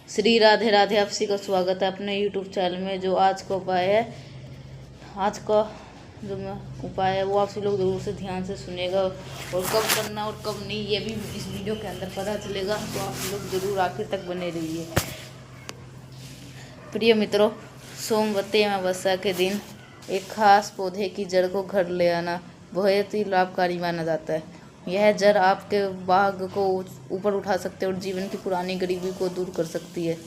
श्री राधे राधे। आप सभी का स्वागत है अपने YouTube चैनल में। जो आज का उपाय है, आज का जो उपाय है वो आप सभी लोग ज़रूर से ध्यान से सुनेगा और कब करना और कब नहीं ये भी इस वीडियो के अंदर पता चलेगा। तो आप लोग ज़रूर आखिर तक बने रहिए। प्रिय मित्रों, सोमवती अमावस्या के दिन एक खास पौधे की जड़ को घर ले आना बहुत ही लाभकारी माना जाता है। यह जड़ आपके भाग्य को ऊपर उठा सकते हैं और जीवन की पुरानी गरीबी को दूर कर सकती है।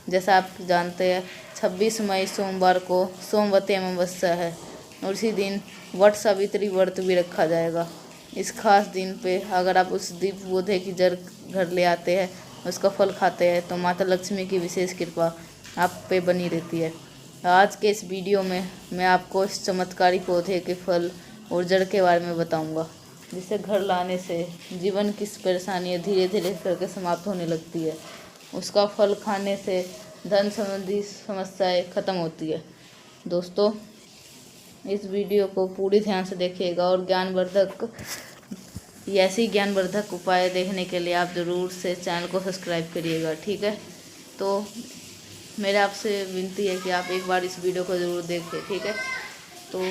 जैसा आप जानते हैं, 26 मई सोमवार को सोमवती अमावस्या है और इसी दिन वट सावित्री व्रत भी रखा जाएगा। इस खास दिन पे अगर आप उस दिव्य पौधे की जड़ घर ले आते हैं, उसका फल खाते हैं, तो माता लक्ष्मी की विशेष कृपा आप पे बनी रहती है। आज के इस वीडियो में मैं आपको इस चमत्कारी पौधे के फल और जड़ के बारे में बताऊंगा, जिसे घर लाने से जीवन की परेशानियाँ धीरे धीरे करके समाप्त होने लगती है। उसका फल खाने से धन संबंधी समस्याएं खत्म होती है। दोस्तों, इस वीडियो को पूरी ध्यान से देखिएगा और ऐसी ज्ञानवर्धक उपाय देखने के लिए आप ज़रूर से चैनल को सब्सक्राइब करिएगा, ठीक है। तो मेरे आपसे विनती है कि आप एक बार इस वीडियो को ज़रूर देखें, ठीक है। तो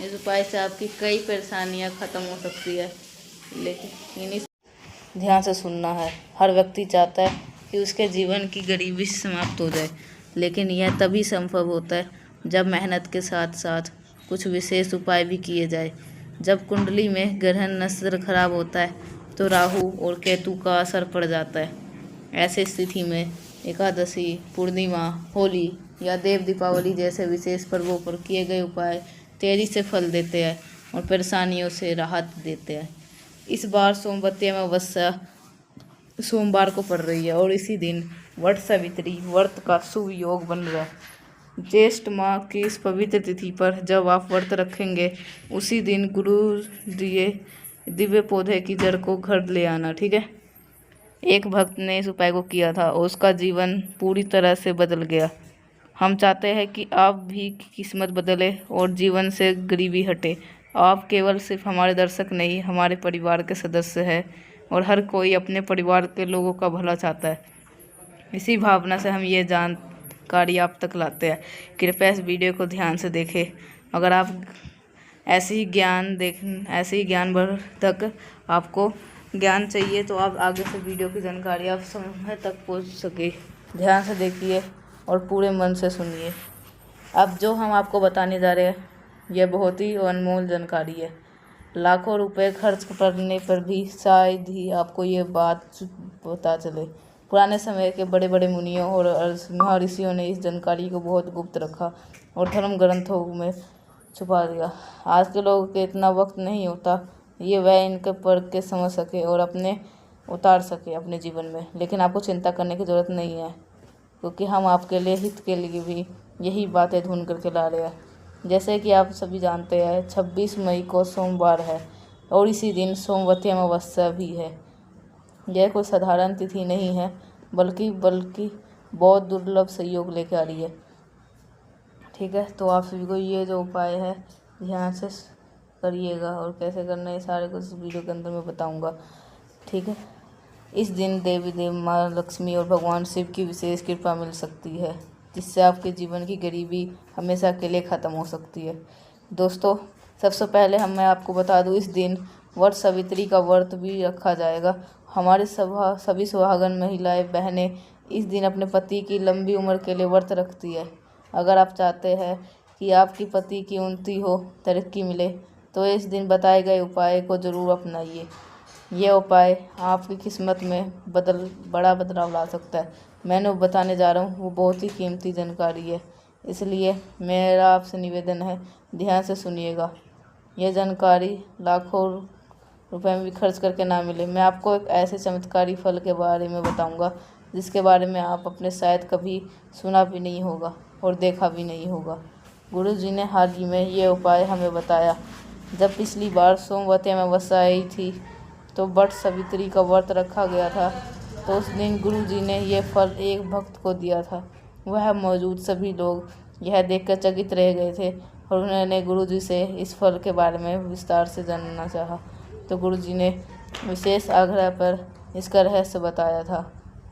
इस उपाय से आपकी कई परेशानियां ख़त्म हो सकती है, लेकिन ध्यान से सुनना है। हर व्यक्ति चाहता है कि उसके जीवन की गरीबी समाप्त हो जाए, लेकिन यह तभी संभव होता है जब मेहनत के साथ साथ कुछ विशेष उपाय भी किए जाए। जब कुंडली में ग्रह नक्षत्र खराब होता है तो राहु और केतु का असर पड़ जाता है। ऐसी स्थिति में एकादशी, पूर्णिमा, होली या देव दीपावली जैसे विशेष पर्वों पर किए गए उपाय तेजी से फल देते हैं और परेशानियों से राहत देते हैं। इस बार सोमवती अमावस्या सोमवार को पड़ रही है और इसी दिन वट सावित्री व्रत का शुभ योग बन रहा है। ज्येष्ठ माह की इस पवित्र तिथि पर जब आप व्रत रखेंगे, उसी दिन गुरु दिए दिव्य पौधे की जड़ को घर ले आना, ठीक है। एक भक्त ने इस उपाय को किया था और उसका जीवन पूरी तरह से बदल गया। हम चाहते हैं कि आप भी किस्मत बदले और जीवन से गरीबी हटे। आप केवल सिर्फ हमारे दर्शक नहीं, हमारे परिवार के सदस्य हैं और हर कोई अपने परिवार के लोगों का भला चाहता है। इसी भावना से हम ये जानकारी आप तक लाते हैं। कृपया इस वीडियो को ध्यान से देखें। अगर आप ऐसे ही ज्ञानवर्धक आपको ज्ञान चाहिए तो आप आगे से वीडियो की जानकारी आप समय तक पहुँच सके। ध्यान से देखिए और पूरे मन से सुनिए। अब जो हम आपको बताने जा रहे हैं यह बहुत ही अनमोल जानकारी है। लाखों रुपए खर्च करने पर भी शायद ही आपको ये बात पता चले। पुराने समय के बड़े बड़े मुनियों और महर्षियों ने इस जानकारी को बहुत गुप्त रखा और धर्म ग्रंथों में छुपा दिया। आज के लोगों के इतना वक्त नहीं होता ये वह इनके पढ़ के समझ सके और अपने उतार सके अपने जीवन में। लेकिन आपको चिंता करने की ज़रूरत नहीं है, क्योंकि हम आपके लिए हित के लिए भी यही बातें ढूंढ करके ला रहे हैं। जैसे कि आप सभी जानते हैं, 26 मई को सोमवार है और इसी दिन सोमवती अमावस्या भी है। यह कोई साधारण तिथि नहीं है, बल्कि बहुत दुर्लभ सहयोग लेकर आ रही है, ठीक है। तो आप सभी को ये जो उपाय है ध्यान से करिएगा और कैसे करना है सारे कुछ इस वीडियो के अंदर मैं बताऊँगा, ठीक है। इस दिन देवी माँ लक्ष्मी और भगवान शिव की विशेष कृपा मिल सकती है, जिससे आपके जीवन की गरीबी हमेशा के लिए ख़त्म हो सकती है। दोस्तों, सबसे पहले मैं आपको बता दूं, इस दिन वट सावित्री का व्रत भी रखा जाएगा। हमारे सभी सुहागन महिलाएं बहनें इस दिन अपने पति की लंबी उम्र के लिए व्रत रखती है। अगर आप चाहते हैं कि आपकी पति की उन्नति हो, तरक्की मिले, तो इस दिन बताए गए उपाय को ज़रूर अपनाइए। यह उपाय आपकी किस्मत में बड़ा बदलाव ला सकता है। मैंने बताने जा रहा हूँ वो बहुत ही कीमती जानकारी है, इसलिए मेरा आपसे निवेदन है ध्यान से सुनिएगा। यह जानकारी लाखों रुपए में भी खर्च करके ना मिले। मैं आपको एक ऐसे चमत्कारी फल के बारे में बताऊंगा जिसके बारे में आप अपने शायद कभी सुना भी नहीं होगा और देखा भी नहीं होगा। गुरु जी ने हाल ही में ये उपाय हमें बताया। जब पिछली बार सोमवती अमावस्या आई थी तो वट सावित्री का व्रत रखा गया था, तो उस दिन गुरु जी ने यह फल एक भक्त को दिया था। वह मौजूद सभी लोग यह देखकर चकित रह गए थे और उन्होंने गुरु जी से इस फल के बारे में विस्तार से जानना चाहा। तो गुरु जी ने विशेष आग्रह पर इसका रहस्य बताया था।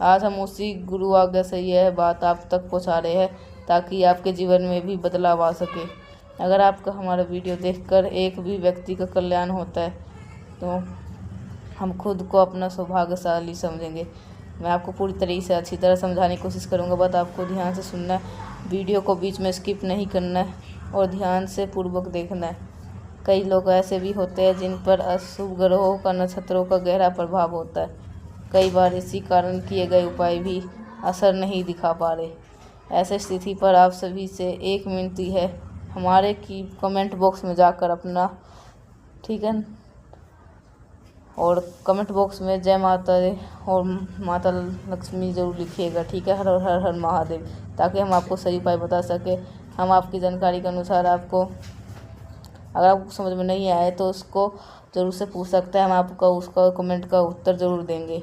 आज हम उसी गुरु आज्ञा से यह बात आप तक पहुंचा रहे हैं ताकि आपके जीवन में भी बदलाव आ सके। अगर आपका हमारा वीडियो देखकर एक भी व्यक्ति का कल्याण होता है तो हम खुद को अपना सौभाग्यशाली समझेंगे। मैं आपको पूरी तरीके से अच्छी तरह समझाने की कोशिश करूंगा, बट आपको ध्यान से सुनना है, वीडियो को बीच में स्किप नहीं करना है और ध्यान से पूर्वक देखना है। कई लोग ऐसे भी होते हैं जिन पर अशुभ ग्रहों का, नक्षत्रों का गहरा प्रभाव होता है। कई बार इसी कारण किए गए उपाय भी असर नहीं दिखा पा रहे। ऐसे स्थिति पर आप सभी से एक विनती है, हमारे की कमेंट बॉक्स में जाकर अपना, ठीक है, और कमेंट बॉक्स में जय माता दी और माता लक्ष्मी जरूर लिखिएगा, ठीक है। हर हर हर महादेव, ताकि हम आपको सही उपाय बता सके। हम आपकी जानकारी के अनुसार आपको, अगर आपको समझ में नहीं आए तो उसको ज़रूर से पूछ सकते हैं, हम आपको उसका कमेंट का उत्तर ज़रूर देंगे,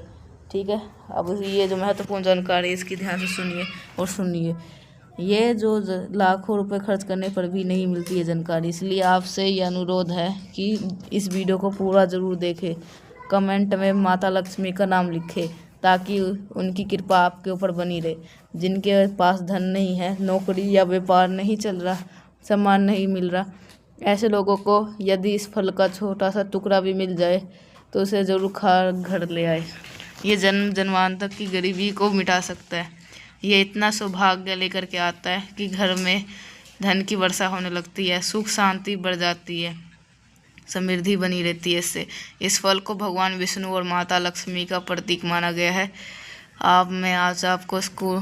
ठीक है। अब ये जो महत्वपूर्ण जानकारी है इसकी ध्यान से सुनिए और सुनिए। ये जो लाखों रुपए खर्च करने पर भी नहीं मिलती है जानकारी, इसलिए आपसे ये अनुरोध है कि इस वीडियो को पूरा ज़रूर देखें। कमेंट में माता लक्ष्मी का नाम लिखें ताकि उनकी कृपा आपके ऊपर बनी रहे। जिनके पास धन नहीं है, नौकरी या व्यापार नहीं चल रहा, सम्मान नहीं मिल रहा, ऐसे लोगों को यदि इस फल का छोटा सा टुकड़ा भी मिल जाए तो उसे ज़रूर खा घर ले आए। ये जन्म जन्मांतर की गरीबी को मिटा सकता है। ये इतना सौभाग्य लेकर के आता है कि घर में धन की वर्षा होने लगती है, सुख शांति बढ़ जाती है, समृद्धि बनी रहती है इससे। इस फल को भगवान विष्णु और माता लक्ष्मी का प्रतीक माना गया है। मैं आज आपको इसको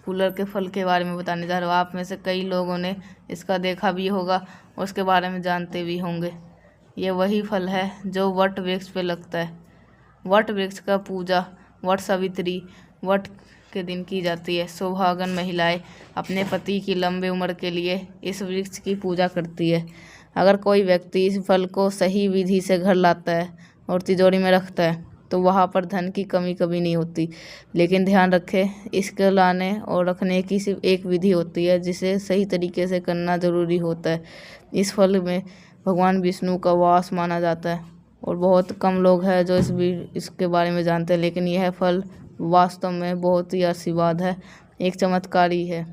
कूलर के फल के बारे में बताने जा रहा हूँ। आप में से कई लोगों ने इसका देखा भी होगा और उसके बारे में जानते भी होंगे। ये वही फल है जो वट वृक्ष पे लगता है। वट वृक्ष का पूजा वट सावित्री वट के दिन की जाती है। सौभागन महिलाएं अपने पति की लंबी उम्र के लिए इस वृक्ष की पूजा करती है। अगर कोई व्यक्ति इस फल को सही विधि से घर लाता है और तिजोरी में रखता है तो वहाँ पर धन की कमी कभी नहीं होती। लेकिन ध्यान रखें, इसके लाने और रखने की सिर्फ एक विधि होती है जिसे सही तरीके से करना ज़रूरी होता है। इस फल में भगवान विष्णु का वास माना जाता है और बहुत कम लोग हैं जो इसके बारे में जानते हैं। लेकिन यह फल वास्तव में बहुत ही आशीर्वाद है, एक चमत्कारी है।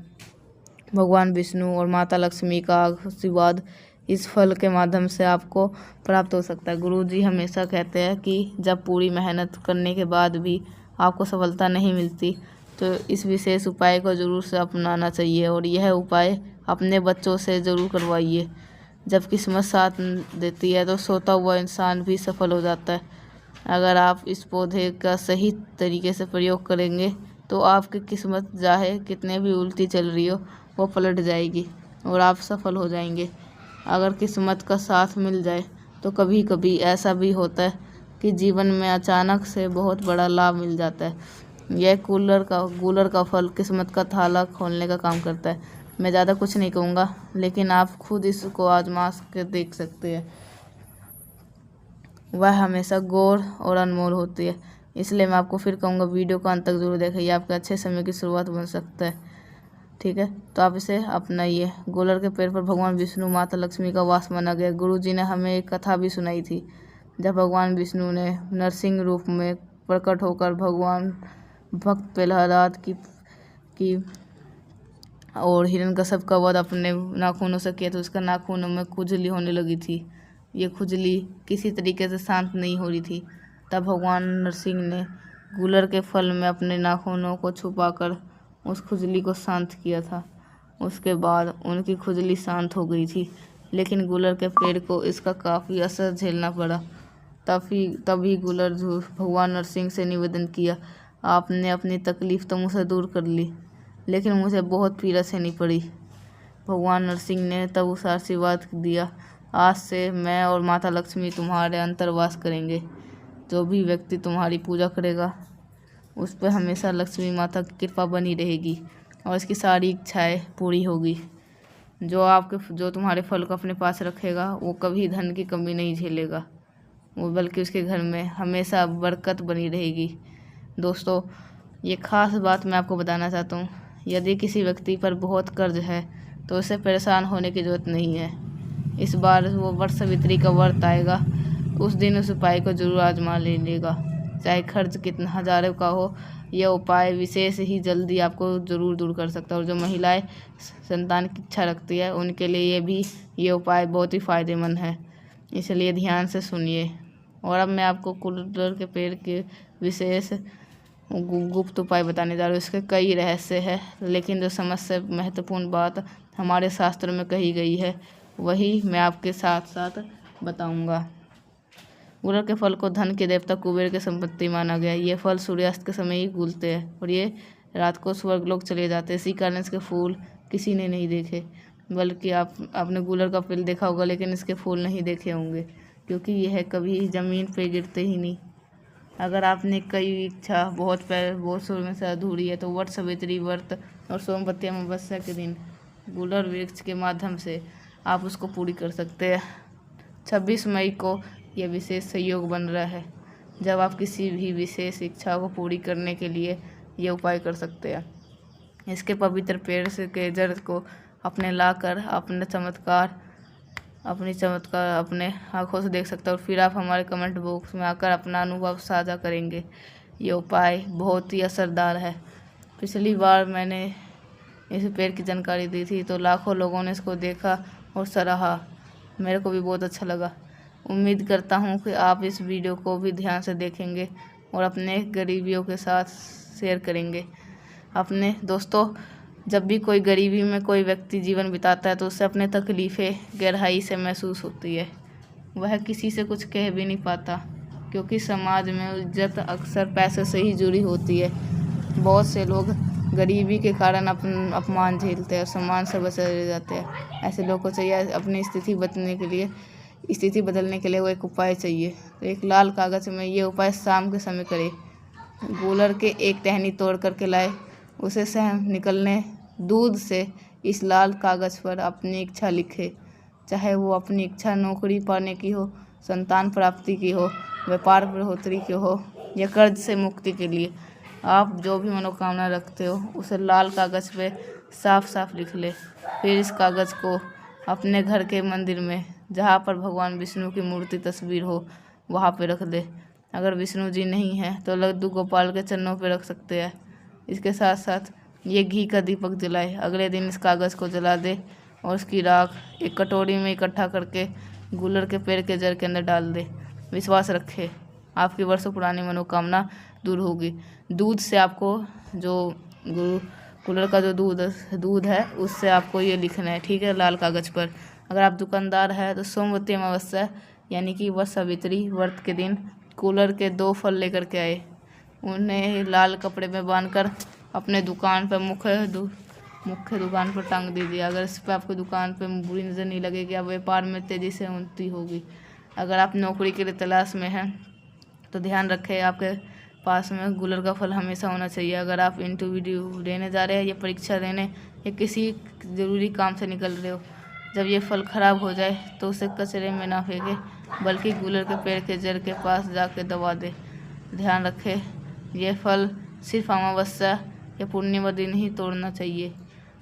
भगवान विष्णु और माता लक्ष्मी का आशीर्वाद इस फल के माध्यम से आपको प्राप्त हो सकता है। गुरुजी हमेशा कहते हैं कि जब पूरी मेहनत करने के बाद भी आपको सफलता नहीं मिलती तो इस विशेष उपाय को ज़रूर से अपनाना चाहिए और यह उपाय अपने बच्चों से ज़रूर करवाइए। जब किस्मत साथ देती है तो सोता हुआ इंसान भी सफल हो जाता है। अगर आप इस पौधे का सही तरीके से प्रयोग करेंगे तो आपकी किस्मत चाहे कितने भी उल्टी चल रही हो वो पलट जाएगी और आप सफल हो जाएंगे। अगर किस्मत का साथ मिल जाए तो कभी कभी ऐसा भी होता है कि जीवन में अचानक से बहुत बड़ा लाभ मिल जाता है। यह गूलर का फल किस्मत का ताला खोलने का काम करता है। मैं ज़्यादा कुछ नहीं कहूँगा, लेकिन आप खुद इसको आजमा के देख सकते हैं। वह हमेशा गौर और अनमोल होती है। इसलिए मैं आपको फिर कहूँगा, वीडियो को अंत तक जरूर देखें, ये आपके अच्छे समय की शुरुआत बन सकता है, ठीक है। तो आप इसे अपनाइए। गोलर के पेड़ पर भगवान विष्णु माता लक्ष्मी का वास माना गया। गुरुजी ने हमें एक कथा भी सुनाई थी, जब भगवान विष्णु ने नरसिंह रूप में प्रकट होकर भगवान भक्त प्रहलाद की और हिरण्यकश्यप का वध अपने नाखूनों से किया तो उसका नाखूनों में खुजली होने लगी थी। ये खुजली किसी तरीके से शांत नहीं हो रही थी। तब भगवान नरसिंह ने गूलर के फल में अपने नाखूनों को छुपाकर उस खुजली को शांत किया था। उसके बाद उनकी खुजली शांत हो गई थी, लेकिन गूलर के पेड़ को इसका काफ़ी असर झेलना पड़ा। तभी गूलर भगवान नरसिंह से निवेदन किया, आपने अपनी तकलीफ़ तो मुझसे दूर कर ली, लेकिन मुझे बहुत पीड़ा सहनी पड़ी। भगवान नरसिंह ने तब उसे आशीर्वाद दिया, आज से मैं और माता लक्ष्मी तुम्हारे अंतर्वास करेंगे। जो भी व्यक्ति तुम्हारी पूजा करेगा उस पर हमेशा लक्ष्मी माता की कृपा बनी रहेगी और इसकी सारी इच्छाएं पूरी होगी। जो तुम्हारे फल को अपने पास रखेगा वो कभी धन की कमी नहीं झेलेगा, वो बल्कि उसके घर में हमेशा बरकत बनी रहेगी। दोस्तों, ये ख़ास बात मैं आपको बताना चाहता हूँ, यदि किसी व्यक्ति पर बहुत कर्ज है तो उसे परेशान होने की ज़रूरत नहीं है। इस बार वो वट सावित्री का व्रत आएगा, उस दिन उस उपाय को जरूर आजमा लेगा। चाहे खर्च कितना हज़ारों का हो यह उपाय विशेष ही जल्दी आपको ज़रूर दूर कर सकता है। और जो महिलाएं संतान की इच्छा रखती है उनके लिए ये उपाय बहुत ही फ़ायदेमंद है, इसलिए ध्यान से सुनिए। और अब मैं आपको कूलर के पेड़ के विशेष गुप्त उपाय बताने जा रहा हूँ। इसके कई रहस्य हैं, लेकिन जो सबसे महत्वपूर्ण बात हमारे शास्त्रों में कही गई है वही मैं आपके साथ साथ बताऊंगा। कूलर के फल को धन के देवता कुबेर की संपत्ति माना गया है। ये फल सूर्यास्त के समय ही फूलते हैं और ये रात को स्वर्गलोक चले जाते हैं। इसी कारण इसके फूल किसी ने नहीं देखे, बल्कि आपने कूलर का पेड़ देखा होगा लेकिन इसके फूल नहीं देखे होंगे, क्योंकि यह कभी ज़मीन पे गिरते ही नहीं। अगर आपने कई इच्छा बहुत शुरू में से अधूरी है तो वट सावित्री व्रत और सोमवती अमावस्या के दिन कूलर वृक्ष के माध्यम से आप उसको पूरी कर सकते हैं। 26 मई को यह विशेष संयोग बन रहा है जब आप किसी भी विशेष इच्छा को पूरी करने के लिए ये उपाय कर सकते हैं। इसके पवित्र पेड़ से के जड़ को अपने लाकर अपनी चमत्कार अपने आँखों से देख सकते हैं और फिर आप हमारे कमेंट बॉक्स में आकर अपना अनुभव साझा करेंगे। ये उपाय बहुत ही असरदार है। पिछली बार मैंने इस पेड़ की जानकारी दी थी तो लाखों लोगों ने इसको देखा और सराहा। मेरे को भी बहुत अच्छा लगा। उम्मीद करता हूँ कि आप इस वीडियो को भी ध्यान से देखेंगे और अपने गरीबियों के साथ शेयर करेंगे। अपने दोस्तों, जब भी कोई गरीबी में कोई व्यक्ति जीवन बिताता है तो उससे अपने तकलीफ़ें गहराई से महसूस होती है। वह किसी से कुछ कह भी नहीं पाता, क्योंकि समाज में इज्जत अक्सर पैसे से ही जुड़ी होती है। बहुत से लोग गरीबी के कारण अपमान झेलते हैं और सम्मान से बचे जाते हैं। ऐसे लोगों को चाहिए अपनी स्थिति बदलने के लिए वो एक उपाय चाहिए। तो एक लाल कागज़ में ये उपाय शाम के समय करें। कूलर के एक टहनी तोड़ करके लाए, उसे से निकलने दूध से इस लाल कागज़ पर अपनी इच्छा लिखे। चाहे वो अपनी इच्छा नौकरी पाने की हो, संतान प्राप्ति की हो, व्यापार बढ़ोतरी की हो या कर्ज से मुक्ति के लिए। आप जो भी मनोकामना रखते हो उसे लाल कागज़ पे साफ साफ लिख ले। फिर इस कागज़ को अपने घर के मंदिर में, जहाँ पर भगवान विष्णु की मूर्ति तस्वीर हो, वहाँ पे रख दे। अगर विष्णु जी नहीं है तो लड्डू गोपाल के चरणों पे रख सकते हैं। इसके साथ साथ ये घी का दीपक जलाए। अगले दिन इस कागज़ को जला दे और उसकी राख एक कटोरी में इकट्ठा करके कूलर के पेड़ के जड़ के अंदर डाल दे। विश्वास रखे, आपकी वर्षों पुरानी मनोकामना दूर होगी। दूध से आपको जो कूलर का जो दूध है उससे आपको ये लिखना है, ठीक है, लाल कागज़ पर। अगर आप दुकानदार हैं तो सोमवती अमावस्या यानी कि वट सावित्री व्रत के दिन कूलर के 2 फल लेकर के आए। उन्हें लाल कपड़े में बांधकर अपने दुकान पर मुख्य दुकान पर टांग दीजिए। अगर इस पर आपको दुकान पर बुरी नज़र नहीं लगेगी, आप व्यापार में तेज़ी से उन्नति होगी। अगर आप नौकरी के लिए तलाश में हैं तो ध्यान रखें, आपके पास में कूलर का फल हमेशा होना चाहिए। अगर आप इंटरव्यू देने जा रहे हैं या परीक्षा देने या किसी ज़रूरी काम से निकल रहे हो, जब ये फल ख़राब हो जाए तो उसे कचरे में ना फेंके, बल्कि कूलर के पेड़ के जड़ के पास जाके दबा दे। ध्यान रखें, ये फल सिर्फ अमावस्या या पूर्णिमा दिन ही तोड़ना चाहिए।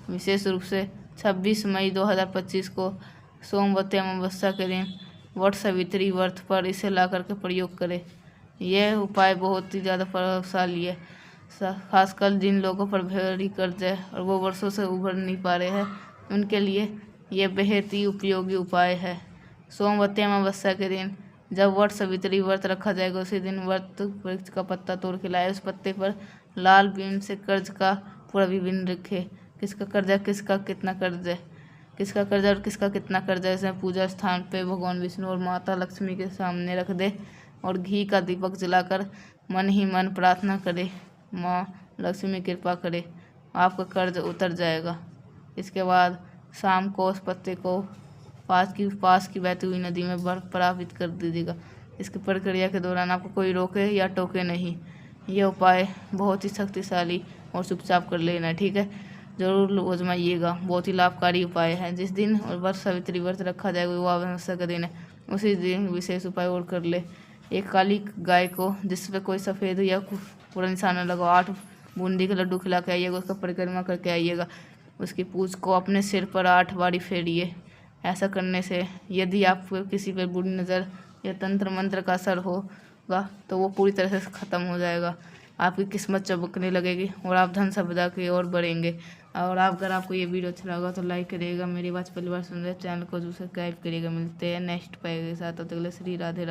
विशेष रूप से 26 मई 2025 को सोमवती अमावस्या के दिन वट सावित्री व्रत पर इसे ला करके प्रयोग करें। यह उपाय बहुत ही ज़्यादा प्रभावशाली है, खासकर जिन लोगों पर भारी कर्ज है और वो वर्षों से उभर नहीं पा रहे हैं, उनके लिए यह बेहद ही उपयोगी उपाय है। सोमवती अमावस्या के दिन जब वट सावित्री व्रत रखा जाएगा, उसी दिन वट वृक्ष का पत्ता तोड़ के लाए। उस पत्ते पर लाल बीन से कर्ज का पूरा विभिन्न रखे। किसका कर्ज है, किसका कितना कर्ज है, किसका कर्ज है और किसका कितना कर्ज है। इसे पूजा स्थान पे भगवान विष्णु और माता लक्ष्मी के सामने रख दे और घी का दीपक जलाकर मन ही मन प्रार्थना करे, माँ लक्ष्मी कृपा करे, आपका कर्ज उतर जाएगा। इसके बाद शाम को उस पत्ते को पास की बहती हुई नदी में प्रवाहित कर दीजिएगा। इसकी प्रक्रिया के दौरान आपको कोई रोके या टोके नहीं। यह उपाय बहुत ही शक्तिशाली और चुपचाप कर लेना है, ठीक है। जरूर आजमाइएगा, बहुत ही लाभकारी उपाय है। जिस दिन वट सावित्री व्रत रखा जाएगा वो अमावस्या का दिन है, उसी दिन विशेष उपाय और कर ले। एक काली गाय को जिस पे कोई सफ़ेद या पूरा निशान न लगा, 8 बूंदी के लड्डू खिला के आइएगा, उसका परिक्रमा करके आइएगा। उसकी पूंछ को अपने सिर पर 8 बारी फेरिए। ऐसा करने से यदि आपको किसी पर बुरी नज़र या तंत्र मंत्र का असर होगा तो वो पूरी तरह से ख़त्म हो जाएगा। आपकी किस्मत चमकने लगेगी और आप धन संपदा की ओर बढ़ेंगे। और अगर आपको ये वीडियो अच्छा लगा तो लाइक करिएगा, मेरी बात पहली बार सुन रहे चैनल को सब्सक्राइब करिएगा। मिलते हैं नेक्स्ट पाएगा के साथ, तब तक के लिए श्री राधे राधे।